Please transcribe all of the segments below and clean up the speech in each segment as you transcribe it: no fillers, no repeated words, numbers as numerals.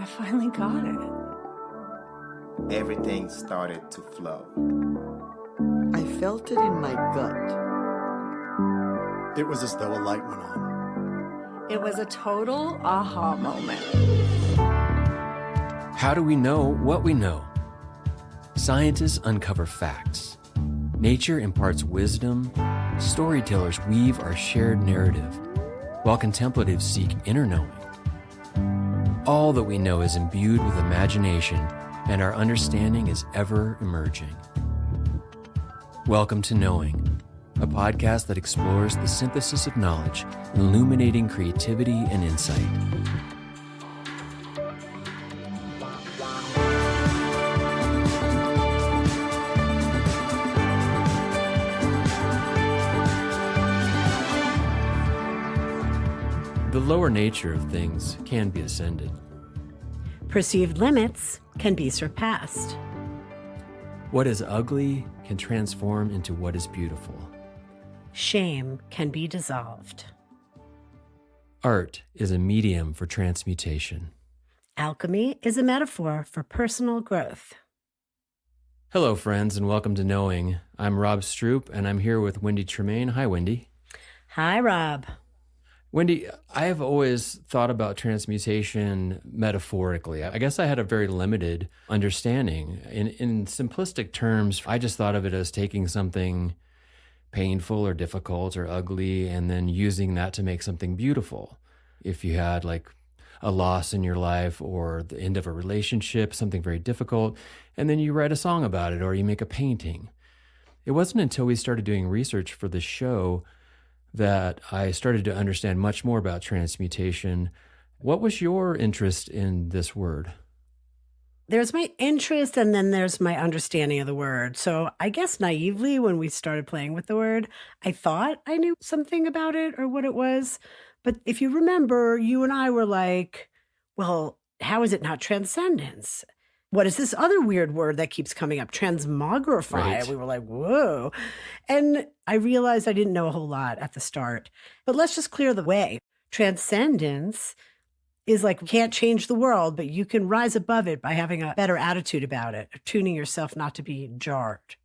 I finally got it. Everything started to flow. I felt it in my gut. It was as though a light went on. It was a total aha moment. How do we know what we know? Scientists uncover facts. Nature imparts wisdom. Storytellers weave our shared narrative, while contemplatives seek inner knowing. All that we know is imbued with imagination, and our understanding is ever emerging. Welcome to Knowing, a podcast that explores the synthesis of knowledge, illuminating creativity and insight. The lower nature of things can be ascended. Perceived limits can be surpassed. What is ugly can transform into what is beautiful. Shame can be dissolved. Art is a medium for transmutation. Alchemy is a metaphor for personal growth. Hello, friends, and welcome to Knowing. I'm Rob Stroop, and I'm here with Wendy Tremaine. Hi, Wendy. Hi, Rob. Wendy, I have always thought about transmutation metaphorically. I guess I had a very limited understanding. In simplistic terms, I just thought of it as taking something painful or difficult or ugly and then using that to make something beautiful. If you had like a loss in your life or the end of a relationship, something very difficult, and then you write a song about it or you make a painting. It wasn't until we started doing research for the show that I started to understand much more about transmutation. What was your interest in this word? There's my interest and then there's my understanding of the word. So I guess naively, when we started playing with the word, I thought I knew something about it or what it was. But if you remember, you and I were like, well, how is it not transcendence? What is this other weird word that keeps coming up? Transmogrify. Right. We were like, whoa. And I realized I didn't know a whole lot at the start. But let's just clear the way. Transcendence is like, you can't change the world, but you can rise above it by having a better attitude about it, tuning yourself not to be jarred.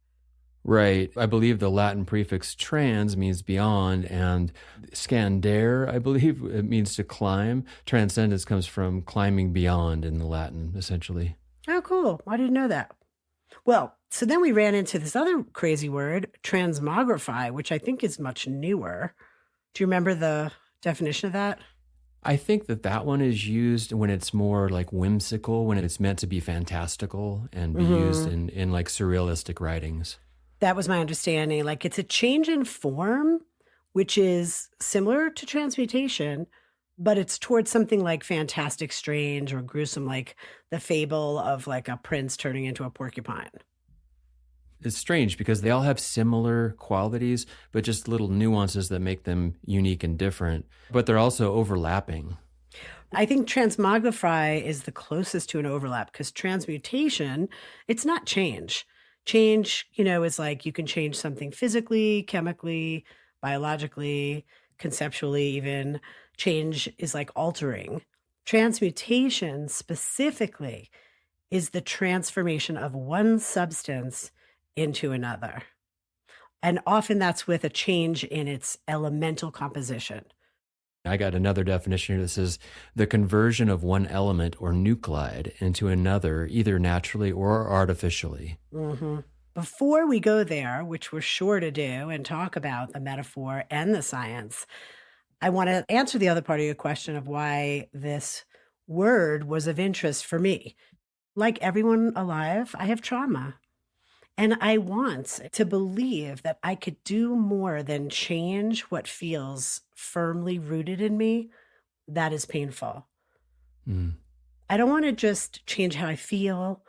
Right. I believe the Latin prefix trans means beyond, and scandere, I believe, it means to climb. Transcendence comes from climbing beyond in the Latin, essentially. Oh, cool. I didn't know that. Well, so then we ran into this other crazy word, transmogrify, which I think is much newer. Do you remember the definition of that? I think that one is used when it's more like whimsical, when it's meant to be fantastical and be used in like surrealistic writings. That was my understanding. Like it's a change in form, which is similar to transmutation, but it's towards something like fantastic, strange, or gruesome, like the fable of like a prince turning into a porcupine. It's strange because they all have similar qualities, but just little nuances that make them unique and different. But they're also overlapping. I think transmogrify is the closest to an overlap because transmutation, it's not change. Change, is like you can change something physically, chemically, biologically, conceptually even. Change is like altering. Transmutation specifically is the transformation of one substance into another. And often that's with a change in its elemental composition. I got another definition here that says the conversion of one element or nuclide into another, either naturally or artificially. Mm-hmm. Before we go there, which we're sure to do and talk about the metaphor and the science, I want to answer the other part of your question of why this word was of interest for me. Like everyone alive, I have trauma. And I want to believe that I could do more than change what feels firmly rooted in me that is painful. I don't want to just change how I feel.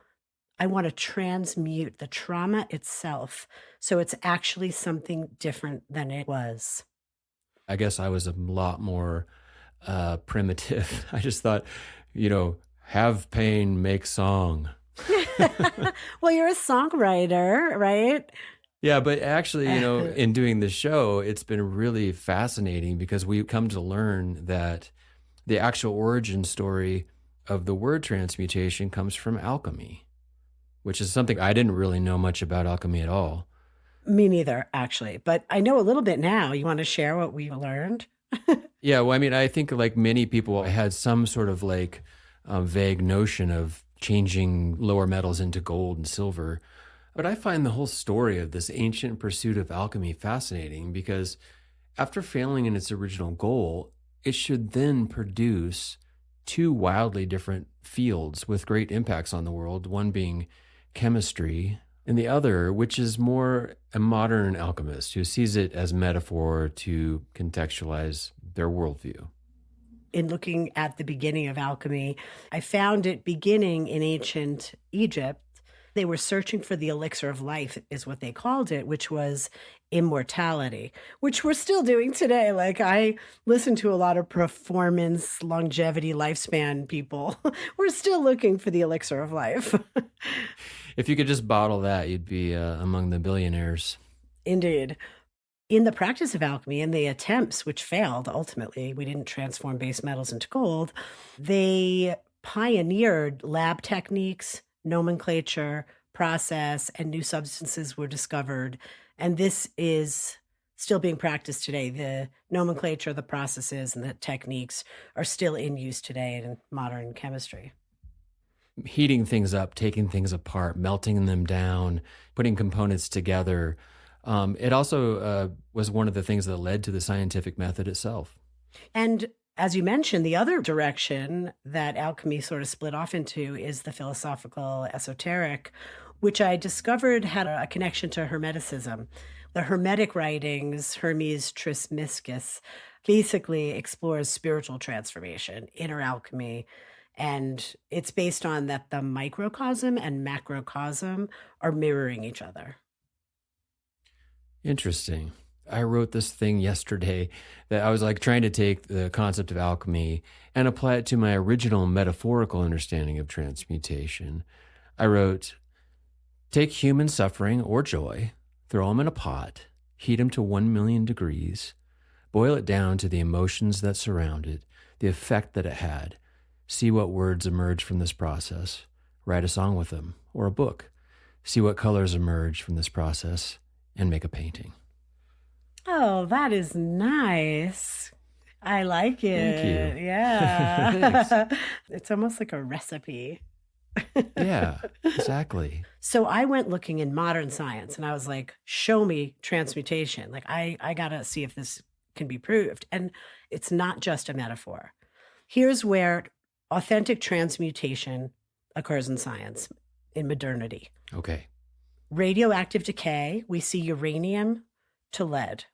I want to transmute the trauma itself so it's actually something different than it was. I guess I was a lot more primitive. I just thought, have pain, make song. Well, you're a songwriter, right? Yeah, but actually, in doing the show, it's been really fascinating because we've come to learn that the actual origin story of the word transmutation comes from alchemy, which is something I didn't really know much about alchemy at all. Me neither, actually. But I know a little bit now. You want to share what we learned? Yeah, well, I mean, I think like many people, I had some sort of like vague notion of changing lower metals into gold and silver. But I find the whole story of this ancient pursuit of alchemy fascinating because after failing in its original goal, it should then produce two wildly different fields with great impacts on the world, one being chemistry, and the other, which is more a modern alchemist who sees it as metaphor to contextualize their worldview. In looking at the beginning of alchemy, I found it beginning in ancient Egypt. They were searching for the elixir of life, is what they called it, which was immortality, which we're still doing today. Like I listen to a lot of performance, longevity, lifespan people. We're still looking for the elixir of life. If you could just bottle that, you'd be among the billionaires. Indeed. In the practice of alchemy and the attempts, which failed ultimately, we didn't transform base metals into gold, they pioneered lab techniques, nomenclature, process, and new substances were discovered. And this is still being practiced today. The nomenclature, the processes, and the techniques are still in use today in modern chemistry. Heating things up, taking things apart, melting them down, putting components together. It also was one of the things that led to the scientific method itself. And as you mentioned, the other direction that alchemy sort of split off into is the philosophical esoteric, which I discovered had a connection to Hermeticism. The Hermetic writings, Hermes Trismegistus, basically explores spiritual transformation, inner alchemy. And it's based on that the microcosm and macrocosm are mirroring each other. Interesting. I wrote this thing yesterday that I was like trying to take the concept of alchemy and apply it to my original metaphorical understanding of transmutation. I wrote, take human suffering or joy, throw them in a pot, heat them to 1,000,000 degrees, boil it down to the emotions that surround it, the effect that it had. See what words emerge from this process. Write a song with them or a book. See what colors emerge from this process and make a painting. Oh, that is nice. I like it. Thank you. Yeah. Thanks. It's almost like a recipe. Yeah, exactly. So I went looking in modern science and I was like, show me transmutation. Like I got to see if this can be proved. And it's not just a metaphor. Here's where authentic transmutation occurs in science, in modernity. Okay. Radioactive decay, we see uranium to lead.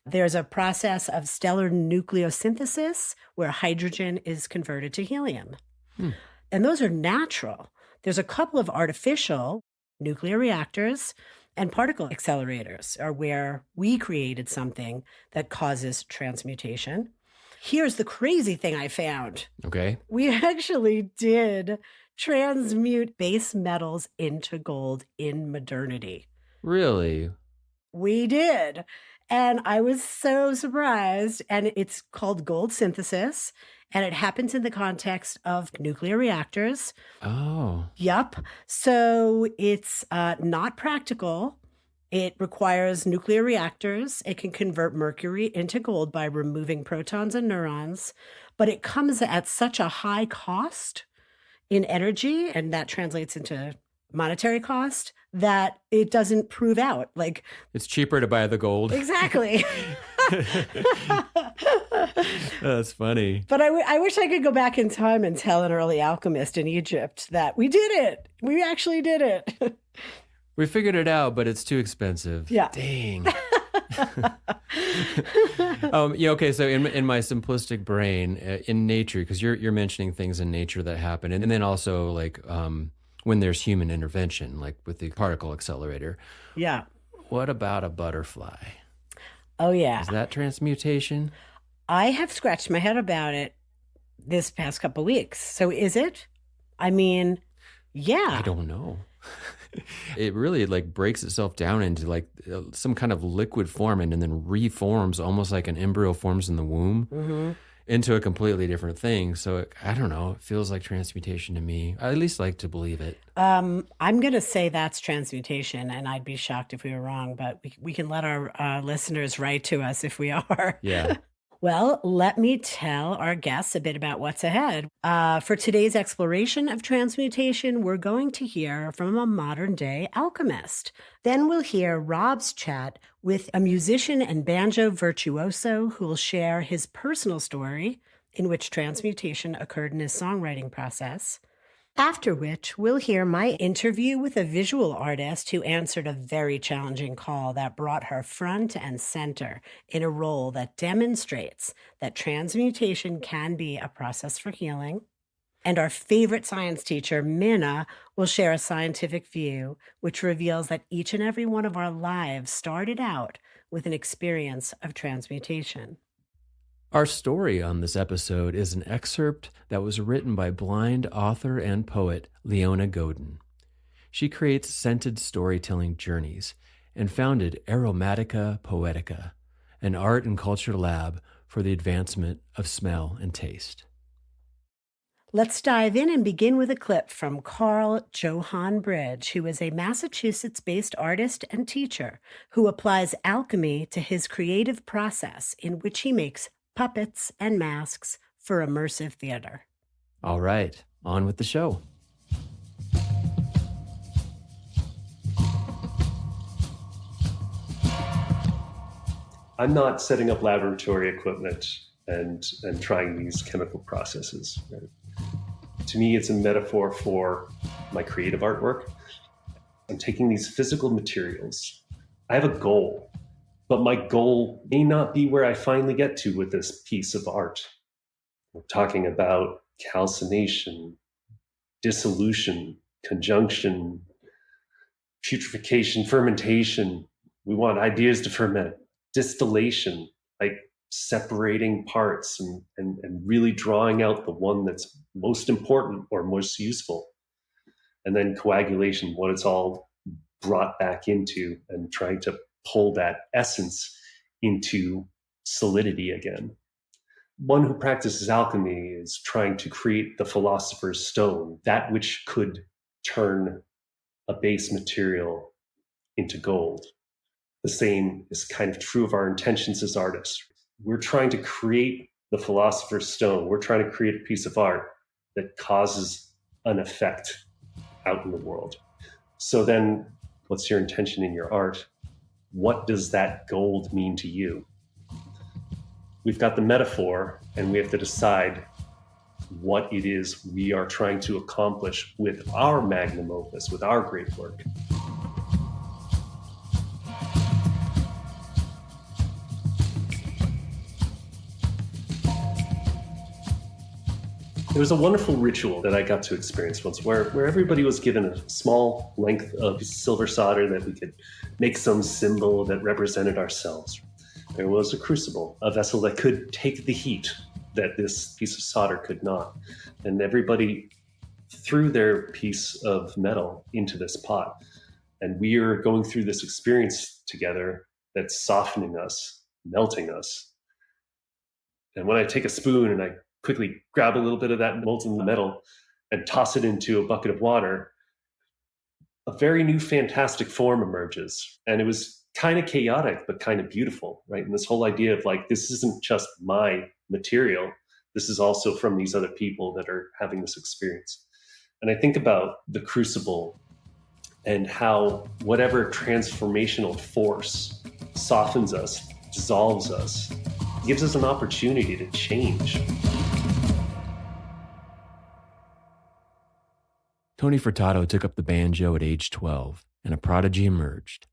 There's a process of stellar nucleosynthesis where hydrogen is converted to helium. And those are natural. There's a couple of artificial nuclear reactors and particle accelerators are where we created something that causes transmutation. Here's the crazy thing I found. Okay. We actually did transmute base metals into gold in modernity. Really? We did. And I was so surprised. And it's called gold synthesis. And it happens in the context of nuclear reactors. Oh. Yup. So it's not practical. It requires nuclear reactors. It can convert mercury into gold by removing protons and neurons. But it comes at such a high cost in energy, and that translates into monetary cost, that it doesn't prove out. Like It's cheaper to buy the gold. exactly. That's funny. But I wish I could go back in time and tell an early alchemist in Egypt that we did it. We actually did it. We figured it out, but it's too expensive. Yeah. Dang. Yeah. Okay. So in my simplistic brain, in nature, because you're mentioning things in nature that happen, and then also like when there's human intervention, like with the particle accelerator. Yeah. What about a butterfly? Oh, yeah. Is that transmutation? I have scratched my head about it this past couple of weeks. So is it? I mean, yeah. I don't know. It really like breaks itself down into like some kind of liquid form and then reforms almost like an embryo forms in the womb. Mm-hmm. into a completely different thing. So I don't know. It feels like transmutation to me. I at least like to believe it. I'm going to say that's transmutation, and I'd be shocked if we were wrong, but we can let our listeners write to us if we are. Yeah. Well, let me tell our guests a bit about what's ahead. For today's exploration of transmutation, we're going to hear from a modern-day alchemist. Then we'll hear Rob's chat with a musician and banjo virtuoso who will share his personal story in which transmutation occurred in his songwriting process. After which, we'll hear my interview with a visual artist who answered a very challenging call that brought her front and center in a role that demonstrates that transmutation can be a process for healing. And our favorite science teacher, Minna, will share a scientific view which reveals that each and every one of our lives started out with an experience of transmutation. Our story on this episode is an excerpt that was written by blind author and poet Leona Godin. She creates scented storytelling journeys and founded Aromatica Poetica, an art and culture lab for the advancement of smell and taste. Let's dive in and begin with a clip from Carl Johan Bridge, who is a Massachusetts-based artist and teacher who applies alchemy to his creative process in which he makes puppets and masks for immersive theater. All right, on with the show. I'm not setting up laboratory equipment and trying these chemical processes. Right? To me, it's a metaphor for my creative artwork. I'm taking these physical materials. I have a goal, but my goal may not be where I finally get to with this piece of art. We're talking about calcination, dissolution, conjunction, putrefaction, fermentation. We want ideas to ferment, distillation, like separating parts and really drawing out the one that's most important or most useful. And then coagulation, what it's all brought back into, and trying to pull that essence into solidity again. One who practices alchemy is trying to create the philosopher's stone, that which could turn a base material into gold. The same is kind of true of our intentions as artists. We're trying to create the philosopher's stone. We're trying to create a piece of art that causes an effect out in the world. So then, what's your intention in your art? What does that gold mean to you? We've got the metaphor, and we have to decide what it is we are trying to accomplish with our magnum opus, with our great work. There was a wonderful ritual that I got to experience once where everybody was given a small length of silver solder that we could make some symbol that represented ourselves. There was a crucible, a vessel that could take the heat that this piece of solder could not. And everybody threw their piece of metal into this pot. And we are going through this experience together that's softening us, melting us. And when I take a spoon and I quickly grab a little bit of that molten metal and toss it into a bucket of water, a very new fantastic form emerges. And it was kind of chaotic, but kind of beautiful, right? And this whole idea of like, this isn't just my material. This is also from these other people that are having this experience. And I think about the crucible and how whatever transformational force softens us, dissolves us, gives us an opportunity to change. Tony Furtado took up the banjo at age 12, and a prodigy emerged.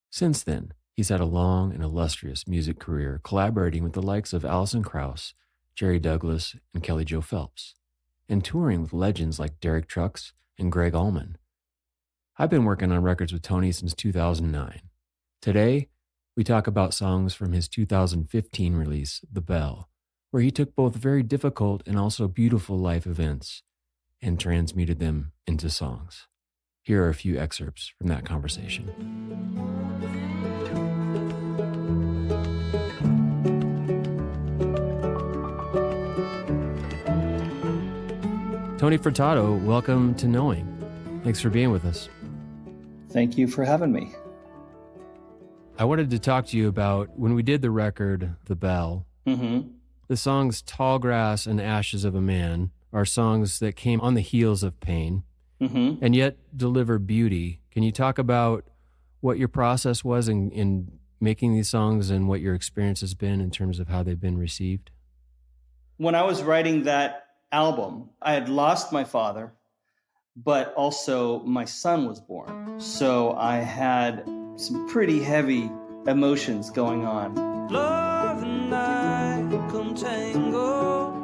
Since then, he's had a long and illustrious music career collaborating with the likes of Alison Krauss, Jerry Douglas, and Kelly Jo Phelps, and touring with legends like Derek Trucks and Greg Allman. I've been working on records with Tony since 2009. Today, we talk about songs from his 2015 release, The Bell, where he took both very difficult and also beautiful life events and transmuted them into songs. Here are a few excerpts from that conversation. Tony Furtado, welcome to Knowing. Thanks for being with us. Thank you for having me. I wanted to talk to you about when we did the record, The Bell. Mm-hmm. The songs Tall Grass and Ashes of a Man are songs that came on the heels of pain and yet deliver beauty. Can you talk about what your process was in making these songs and what your experience has been in terms of how they've been received? When I was writing that album, I had lost my father, but also my son was born. So I had some pretty heavy emotions going on. Love and I come tangle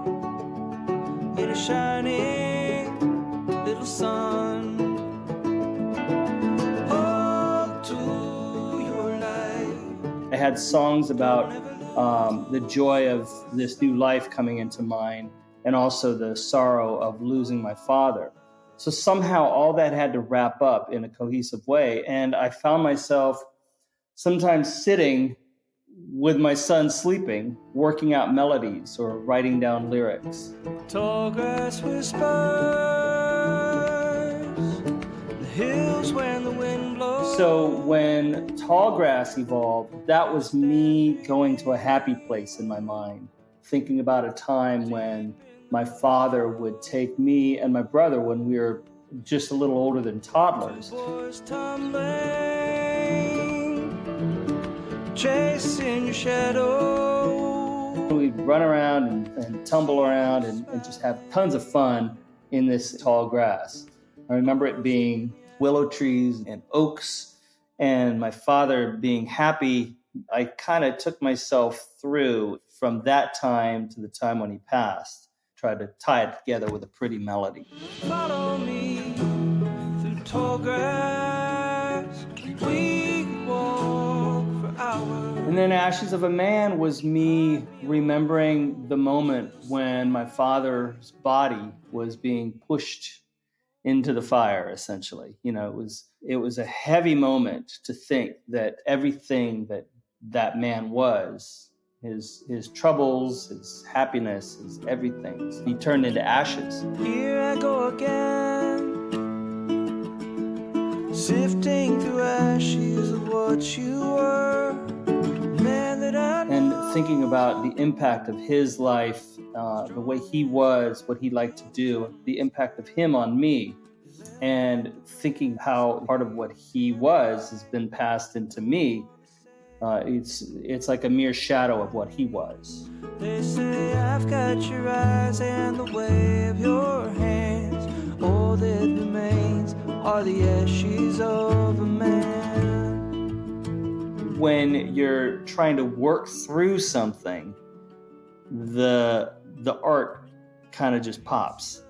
in a shining little sun. Hold to your light. I had songs about the joy of this new life coming into mine and also the sorrow of losing my father. So somehow all that had to wrap up in a cohesive way. And I found myself sometimes sitting with my son sleeping, working out melodies or writing down lyrics. Tall grass whispers, the hills when the wind blows. So when Tall Grass evolved, that was me going to a happy place in my mind, thinking about a time when my father would take me and my brother when we were just a little older than toddlers. Boys tumbling, chasing your shadow. We'd run around and tumble around and just have tons of fun in this tall grass. I remember it being willow trees and oaks, and my father being happy. I kind of took myself through from that time to the time when he passed, tried to tie it together with a pretty melody. Follow me through tall grass. We walk for hours. And then Ashes of a Man was me remembering the moment when my father's body was being pushed into the fire, essentially. You know, it was a heavy moment to think that everything that man was, his troubles, his happiness, his everything, he turned into ashes. Here I go again, sifting through ashes of what you were, man that I know. And thinking about the impact of his life, the way he was, what he liked to do, the impact of him on me, and thinking how part of what he was has been passed into me. It's like a mere shadow of what he was. They say I've got your eyes and the wave of your hands. All that remains are the ashes of a man. When you're trying to work through something, the art kind of just pops.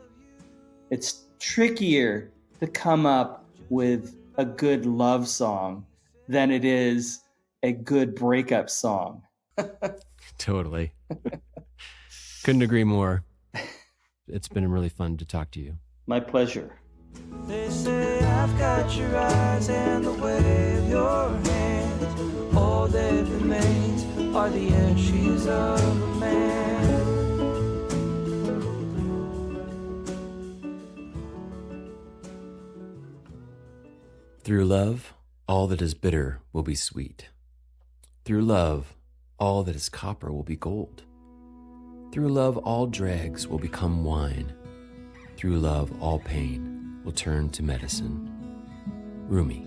It's trickier to come up with a good love song than it is a good breakup song. Totally. Couldn't agree more. It's been really fun to talk to you. My pleasure. They say I've got your eyes and the way of your hands. All that remains are the ashes of a man. Through love, all that is bitter will be sweet. Through love, all that is copper will be gold. Through love, all dregs will become wine. Through love, all pain will turn to medicine. Rumi.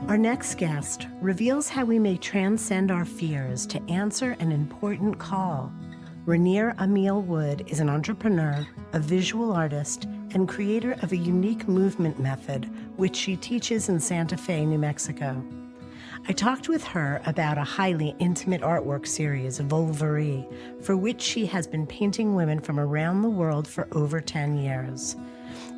Our next guest reveals how we may transcend our fears to answer an important call. Ranier Amiel Wood is an entrepreneur, a visual artist, and creator of a unique movement method, which she teaches in Santa Fe, New Mexico. I talked with her about a highly intimate artwork series, Vulveré, for which she has been painting women from around the world for over 10 years.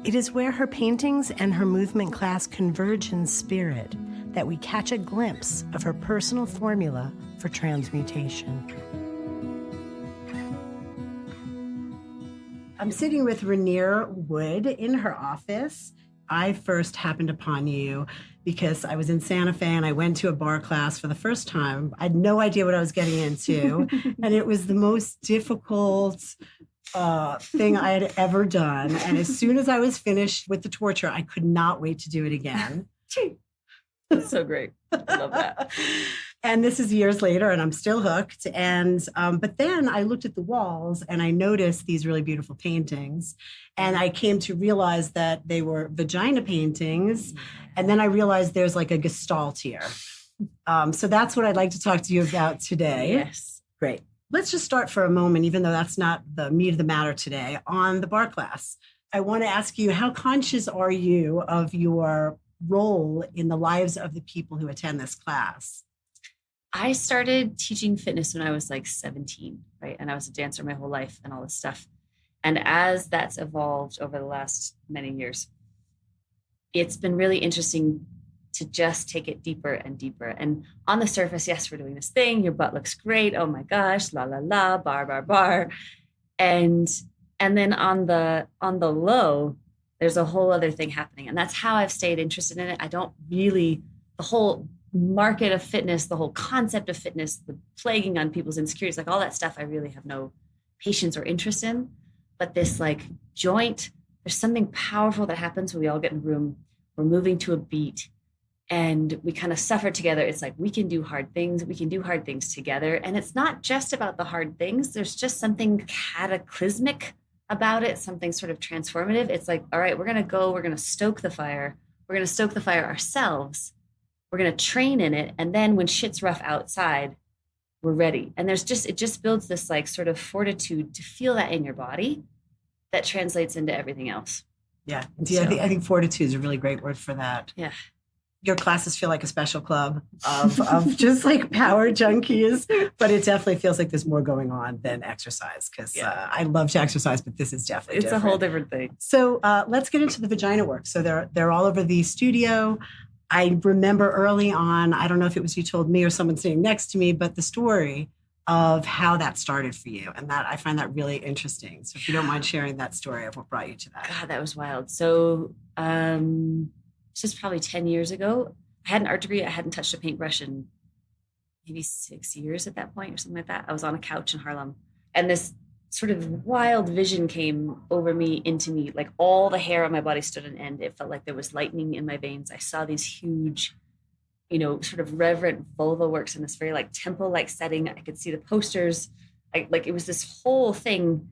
It is where her paintings and her movement class converge in spirit that we catch a glimpse of her personal formula for transmutation. I'm sitting with Ranier Wood in her office. I first happened upon you because I was in Santa Fe and I went to a bar class for the first time. I had no idea what I was getting into. And it was the most difficult thing I had ever done. And as soon as I was finished with the torture, I could not wait to do it again. That's so great. I love that. And this is years later, and I'm still hooked. And but then I looked at the walls and I noticed these really beautiful paintings. And I came to realize that they were vagina paintings. And then I realized there's like a gestalt here. So that's what I'd like to talk to you about today. Yes. Great. Let's just start for a moment, even though that's not the meat of the matter today, on the bar class. I want to ask you, how conscious are you of your role in the lives of the people who attend this class? I started teaching fitness when I was like 17, right? And I was a dancer my whole life and all this stuff. And as that's evolved over the last many years, it's been really interesting to just take it deeper and deeper. And on the surface, yes, we're doing this thing. Your butt looks great. Oh my gosh, la la la, bar bar bar. And then on the low, there's a whole other thing happening. And that's how I've stayed interested in it. I don't really, the whole market of fitness, the whole concept of fitness, the plaguing on people's insecurities, like all that stuff, I really have no patience or interest in. But this like joint, there's something powerful that happens when we all get in a room, we're moving to a beat and we kind of suffer together. It's like, we can do hard things. We can do hard things together. And it's not just about the hard things. There's just something cataclysmic about it, something sort of transformative. It's like, all right, we're going to stoke the fire. We're going to stoke the fire ourselves. We're going to train in it. And then when shit's rough outside, we're ready. And it just builds this like sort of fortitude to feel that in your body that translates into everything else. Yeah. I think fortitude is a really great word for that. Yeah. Your classes feel like a special club of just like power junkies, but it definitely feels like there's more going on than exercise because I love to exercise, but this is definitely It's different. a whole different thing. So let's get into the vagina work. So they're all over the studio. I remember early on, I don't know if it was you told me or someone sitting next to me, but the story of how that started for you. And that I find that really interesting. So if you don't mind sharing that story of what brought you to that. God, that was wild. So it's just probably 10 years ago. I had an art degree. I hadn't touched a paintbrush in maybe 6 years at that point or something like that. I was on a couch in Harlem. And this sort of wild vision came over me, into me, like all the hair on my body stood on end. It felt like there was lightning in my veins. I saw these huge, sort of reverent vulva works in this very like temple-like setting. I could see the posters. It was this whole thing.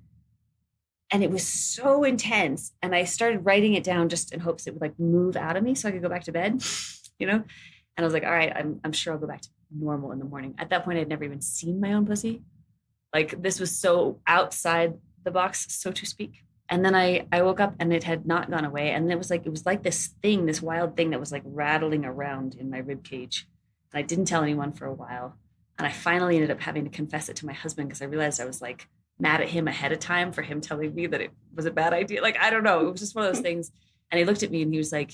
And it was so intense. And I started writing it down just in hopes it would like move out of me so I could go back to bed, And I was like, all right, I'm sure I'll go back to normal in the morning. At that point, I'd never even seen my own pussy. Like this was so outside the box, so to speak. And then I woke up and it had not gone away. And it was like this wild thing that was like rattling around in my rib cage. And I didn't tell anyone for a while. And I finally ended up having to confess it to my husband because I realized I was like mad at him ahead of time for him telling me that it was a bad idea. Like, I don't know. It was just one of those things. And he looked at me and he was like,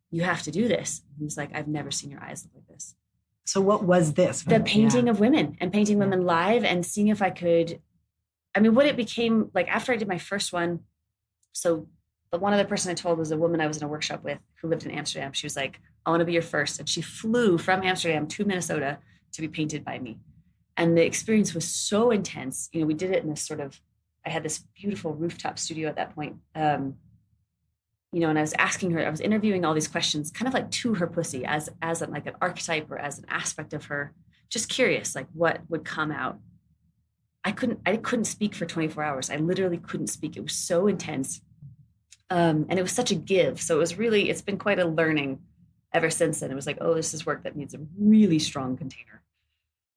you have to do this. He was like, I've never seen your eyes look like this. So what was this? The painting of women and painting women live and seeing if I could, what it became like after I did my first one. So the one other person I told was a woman I was in a workshop with who lived in Amsterdam. She was like, I want to be your first. And she flew from Amsterdam to Minnesota to be painted by me. And the experience was so intense. We did it in this I had this beautiful rooftop studio at that point. And I was asking her, I was interviewing all these questions, kind of like to her pussy as like an archetype or as an aspect of her, just curious, like what would come out. I couldn't speak for 24 hours. I literally couldn't speak. It was so intense. And it was such a give. So it's been quite a learning ever since then. It was like, oh, this is work that needs a really strong container.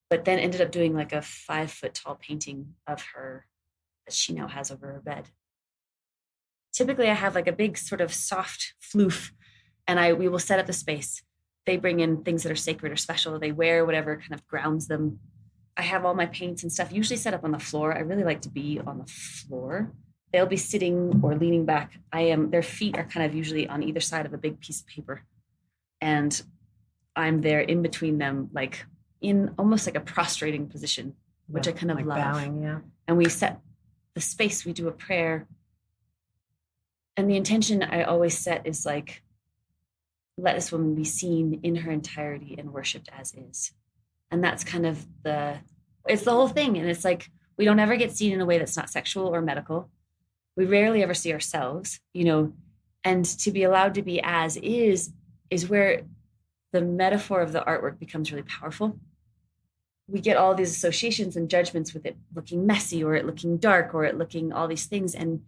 But then ended up doing like a 5 foot tall painting of her that she now has over her bed. Typically I have like a big sort of soft floof and we will set up the space. They bring in things that are sacred or special. They wear whatever kind of grounds them. I have all my paints and stuff usually set up on the floor. I really like to be on the floor. They'll be sitting or leaning back. Their feet are kind of usually on either side of a big piece of paper. And I'm there in between them, like in almost like a prostrating position, which I kind of love. Bowing, yeah. And we set the space, we do a prayer. And the intention I always set is like, let this woman be seen in her entirety and worshipped as is. And that's kind of it's the whole thing. And it's like, we don't ever get seen in a way that's not sexual or medical. We rarely ever see ourselves, and to be allowed to be as is where the metaphor of the artwork becomes really powerful. We get all these associations and judgments with it looking messy or it looking dark or it looking all these things, and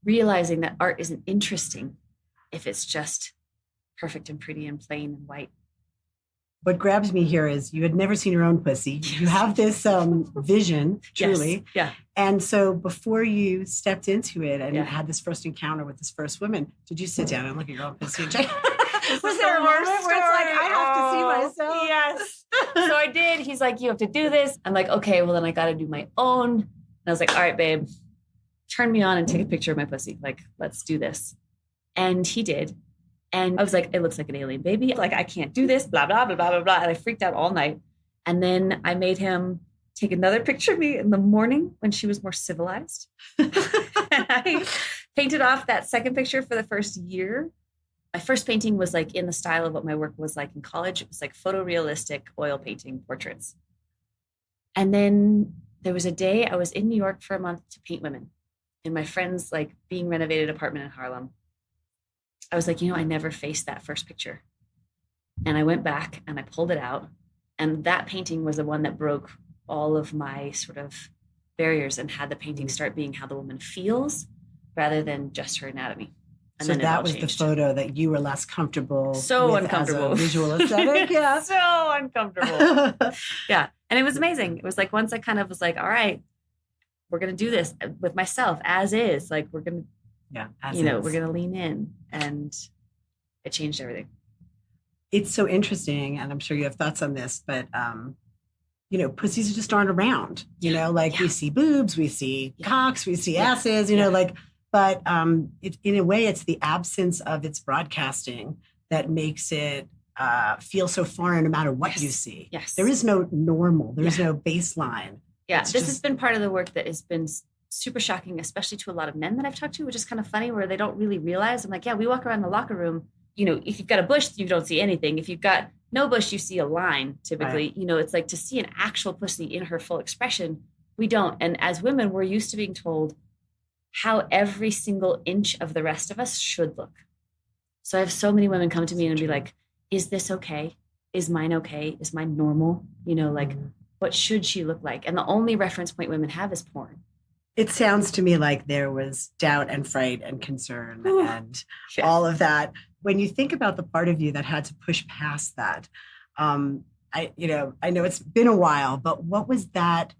realizing that art isn't interesting if it's just perfect and pretty and plain and white. What grabs me here is you had never seen your own pussy. You have this vision, truly. Yes. Yeah. And so before you stepped into it and had this first encounter with this first woman, did you sit down and look at your own pussy and check? Was there a moment where it's like, I have to see myself? Yes. So I did. He's like, you have to do this. I'm like, okay, well then I got to do my own. And I was like, all right, babe, turn me on and take a picture of my pussy. Like, let's do this. And he did. And I was like, it looks like an alien baby. Like, I can't do this, blah, blah, blah, blah, blah, blah. And I freaked out all night. And then I made him take another picture of me in the morning when she was more civilized. And I painted off that second picture for the first year. My first painting was like in the style of what my work was like in college. It was like photorealistic oil painting portraits. And then there was a day I was in New York for a month to paint women in my friend's like being renovated apartment in Harlem. I was like, I never faced that first picture. And I went back and I pulled it out. And that painting was the one that broke all of my sort of barriers and had the painting start being how the woman feels rather than just her anatomy. And so that was changed. The photo that you were less comfortable with uncomfortable. As a visual aesthetic. Yeah. So uncomfortable. Yeah. And it was amazing. It was like, once I kind of was like, all right, we're going to do this with myself as is. Like, we're going to, we're going to lean in, and it changed everything. It's so interesting. And I'm sure you have thoughts on this, but, pussies just aren't around, we see boobs, we see cocks, we see asses, but in a way, it's the absence of its broadcasting that makes it feel so foreign no matter what you see. Yes. There is no normal. There's no baseline. Yeah. This has been part of the work that has been super shocking, especially to a lot of men that I've talked to, which is kind of funny, where they don't really realize. I'm like, we walk around the locker room, if you've got a bush, you don't see anything. If you've got no bush, you see a line typically. Right. It's like, to see an actual pussy in her full expression, we don't. And as women, we're used to being told how every single inch of the rest of us should look. So I have so many women come to me and be like, is this okay? Is mine okay? Is mine normal? What should she look like? And the only reference point women have is porn. It sounds to me like there was doubt and fright and concern and all of that. When you think about the part of you that had to push past that, I know it's been a while, but what was that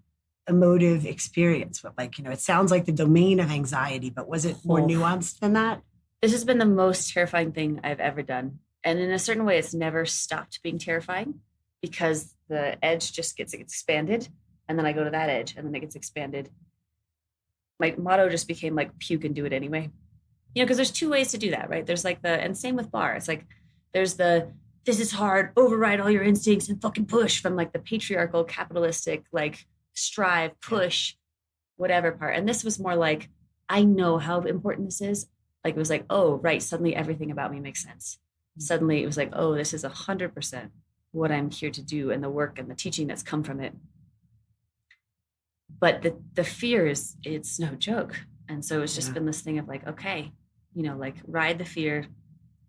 emotive experience with? It sounds like the domain of anxiety, but was it more nuanced than that? This has been the most terrifying thing I've ever done. And in a certain way, it's never stopped being terrifying, because the edge just gets expanded. And then I go to that edge and then it gets expanded. My motto just became like, puke and do it anyway. Because there's two ways to do that, right? There's and same with bar. It's like, there's this is hard, override all your instincts and fucking push, from like the patriarchal, capitalistic, strive, push, whatever part. And this was more like, I know how important this is. It was like, oh, right. Suddenly everything about me makes sense. Suddenly it was like, oh, this is 100% what I'm here to do, and the work and the teaching that's come from it. But the fear it's no joke. And so it's just been this thing of okay, ride the fear,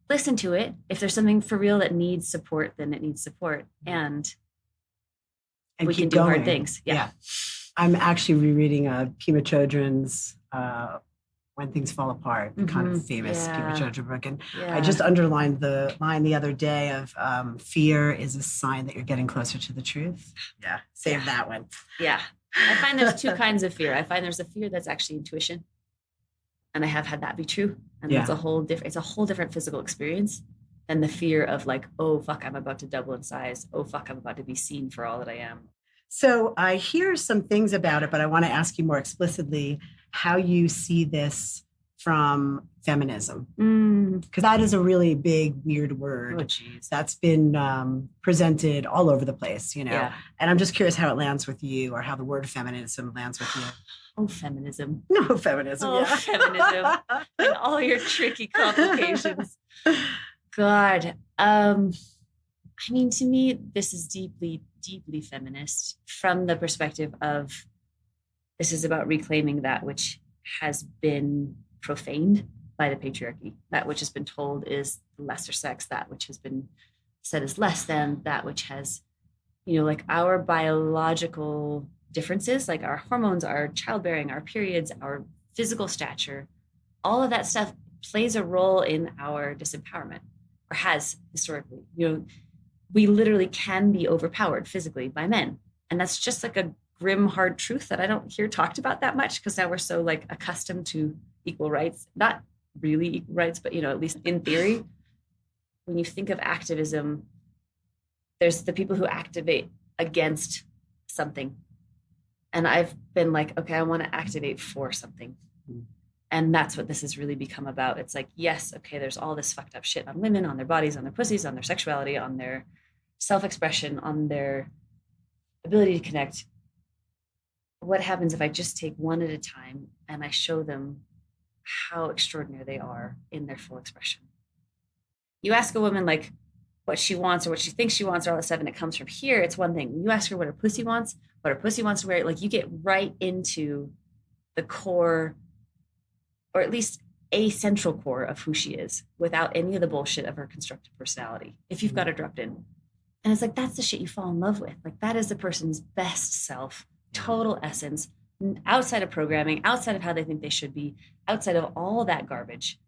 listen to it. If there's something for real that needs support, then it needs support. And we can do hard things. Yeah. I'm actually rereading Pema Chodron's When Things Fall Apart, the kind of famous Pema Chodron book. And I just underlined the line the other day of fear is a sign that you're getting closer to the truth. Yeah. Save that one. Yeah. I find there's two kinds of fear. I find there's a fear that's actually intuition. And I have had that be true. And it's a whole different physical experience than the fear of oh, fuck, I'm about to double in size. Oh, fuck, I'm about to be seen for all that I am. So I hear some things about it, but I want to ask you more explicitly how you see this from feminism? Mm. Because that is a really big, weird Oh, word geez. that's been presented all over the place, Yeah. And I'm just curious how it lands with you, or how the word feminism lands with you. Oh, feminism. No, feminism. Oh, yeah. feminism. And all your tricky complications. God. I mean, to me, this is deeply, deeply feminist from the perspective of this is about reclaiming that which has been profaned by the patriarchy, that which has been told is the lesser sex, that which has been said is less than, that which has, like our biological differences, like our hormones, our childbearing, our periods, our physical stature, all of that stuff plays a role in our disempowerment, or has historically. We literally can be overpowered physically by men. And that's just like a grim, hard truth that I don't hear talked about that much, because now we're so like accustomed to equal rights, not really equal rights, but at least in theory. When you think of activism, there's the people who activate against something. And I've been like, okay, I want to activate for something. And that's what this has really become about. It's like, yes, okay, there's all this fucked up shit on women, on their bodies, on their pussies, on their sexuality, on their self-expression, on their ability to connect. What happens if I just take one at a time and I show them how extraordinary they are in their full expression? You ask a woman like what she wants or what she thinks she wants or all that stuff, and it comes from here, it's one thing. When you ask her what her pussy wants, what her pussy wants to wear, like you get right into the core, or at least a central core of who she is, without any of the bullshit of her constructed personality, if you've got her dropped in. And it's like, that's the shit you fall in love with. Like that is the person's best self, total essence, outside of programming, outside of how they think they should be, outside of all that garbage.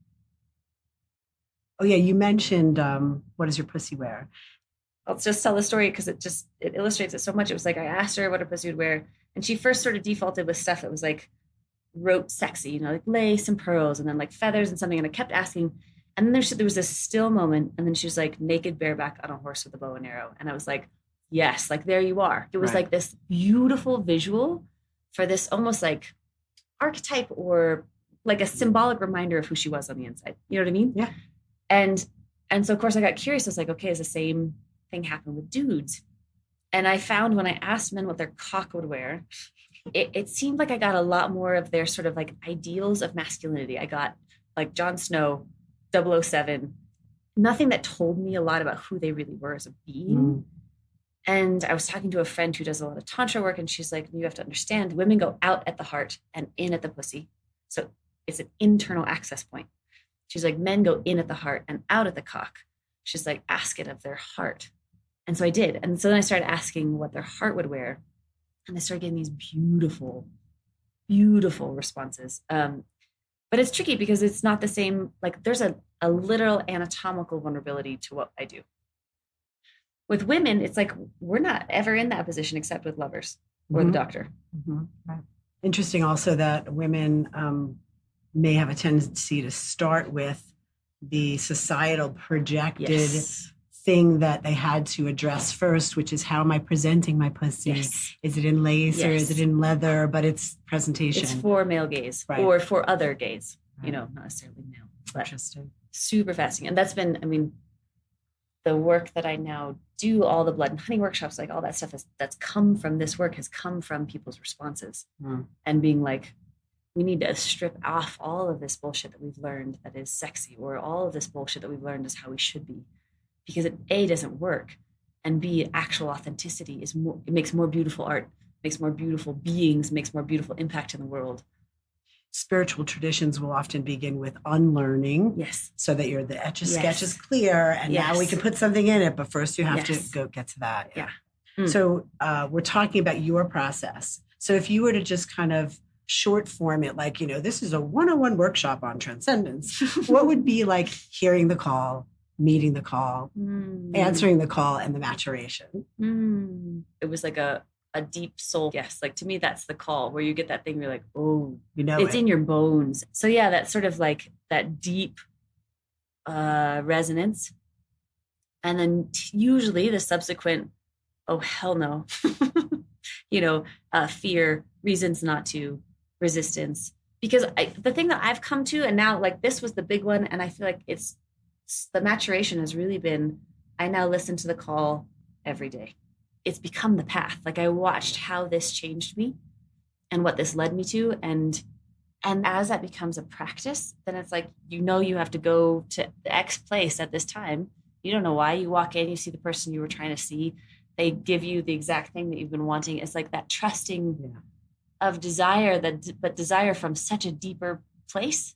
Oh yeah, you mentioned what does your pussy wear? I'll just tell the story because it illustrates it so much. It was like I asked her what her pussy would wear, and she first sort of defaulted with stuff that was like rote sexy, like lace and pearls and then like feathers and something. And I kept asking, and then there was this still moment, and then she was like naked bareback on a horse with a bow and arrow. And I was like, yes, like there you are. It was like this beautiful visual for this almost like archetype or like a symbolic reminder of who she was on the inside. You know what I mean? Yeah. And so of course I got curious. I was like, okay, is the same thing happen with dudes? And I found when I asked men what their cock would wear, it seemed like I got a lot more of their sort of like ideals of masculinity. I got like Jon Snow, 007, nothing that told me a lot about who they really were as a being. And I was talking to a friend who does a lot of tantra work, and she's like, you have to understand, women go out at the heart and in at the pussy. So it's an internal access point. She's like, men go in at the heart and out at the cock. She's like, ask it of their heart. And so I did. And so then I started asking what their heart would wear. And I started getting these beautiful, beautiful responses. But it's tricky because it's not the same. Like there's a literal anatomical vulnerability to what I do. With women, it's like we're not ever in that position except with lovers or the doctor. Right. Interesting also that women may have a tendency to start with the societal projected thing that they had to address first, which is how am I presenting my pussy? Yes. Is it in lace or is it in leather? But it's presentation. It's for male gaze or for other gaze, not necessarily male. But interesting. Super fascinating. And that's been, the work that I now do, all the Blood and Honey workshops, like all that stuff that's come from this work has come from people's responses and being like, we need to strip off all of this bullshit that we've learned that is sexy, or all of this bullshit that we've learned is how we should be. Because it A, doesn't work, and B, actual authenticity it makes more beautiful art, makes more beautiful beings, makes more beautiful impact in the world. Spiritual traditions will often begin with unlearning. Yes. So that the etch-a-sketch is clear, and now we can put something in it, but first you have to go get to that. Yeah. So we're talking about your process. So if you were to just kind of short form it, like, this is a 101 workshop on transcendence, what would be like hearing the call, meeting the call, answering the call, and the maturation? It was like a deep soul. Yes. Like to me, that's the call where you get that thing. You're like, oh, it's in your bones. So yeah, that's sort of like that deep resonance. And then usually the subsequent, oh, hell no, fear, reasons not to, resistance, because the thing that I've come to, and now like this was the big one, and I feel like it's the maturation has really been, I now listen to the call every day. It's become the path. Like I watched how this changed me and what this led me to. And as that becomes a practice, then it's like, you have to go to the X place at this time. You don't know why. You walk in, you see the person you were trying to see. They give you the exact thing that you've been wanting. It's like that trusting of desire, but desire from such a deeper place.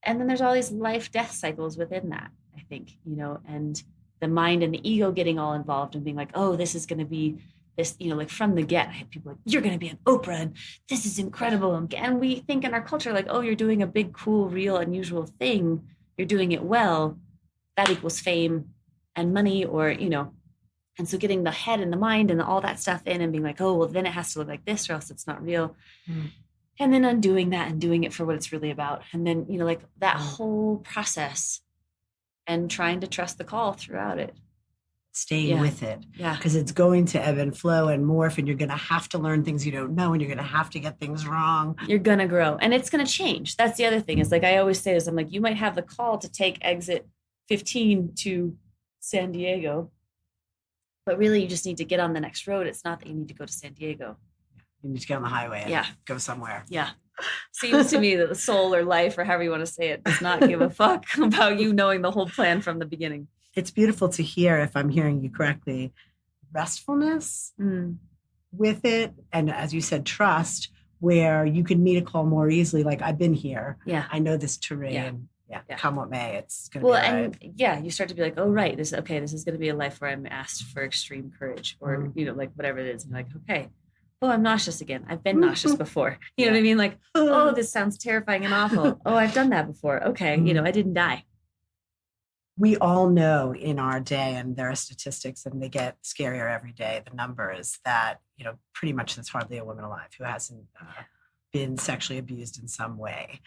And then there's all these life death cycles within that, I think, and the mind and the ego getting all involved and being like, oh, this is going to be this, like from the get, I had people like, you're going to be an Oprah and this is incredible. And we think in our culture, like, oh, you're doing a big, cool, real, unusual thing. You're doing it well. That equals fame and money or, and so getting the head and the mind and all that stuff in and being like, oh, well, then it has to look like this or else it's not real. And then undoing that and doing it for what it's really about. And then, like that whole process and trying to trust the call throughout it. Staying with it. Yeah. Because it's going to ebb and flow and morph, and you're going to have to learn things you don't know, and you're going to have to get things wrong. You're going to grow. And it's going to change. That's the other thing is like, I always say this, I'm like, you might have the call to take exit 15 to San Diego, but really you just need to get on the next road. It's not that you need to go to San Diego. You need to get on the highway and go somewhere. Yeah. Seems to me that the soul or life or however you want to say it does not give a fuck about you knowing the whole plan from the beginning. It's beautiful to hear, if I'm hearing you correctly, restfulness with it. And as you said, trust, where you can meet a call more easily. Like, I've been here. Yeah. I know this terrain. Yeah. Come what may, it's going to be all right. And you start to be like, oh, right. This is going to be a life where I'm asked for extreme courage or, like whatever it is. And you're like, okay. Oh, I'm nauseous again. I've been nauseous before. You know what I mean? Like, oh, this sounds terrifying and awful. Oh, I've done that before. Okay. I didn't die. We all know in our day, and there are statistics and they get scarier every day, the numbers that, pretty much there's hardly a woman alive who hasn't been sexually abused in some way.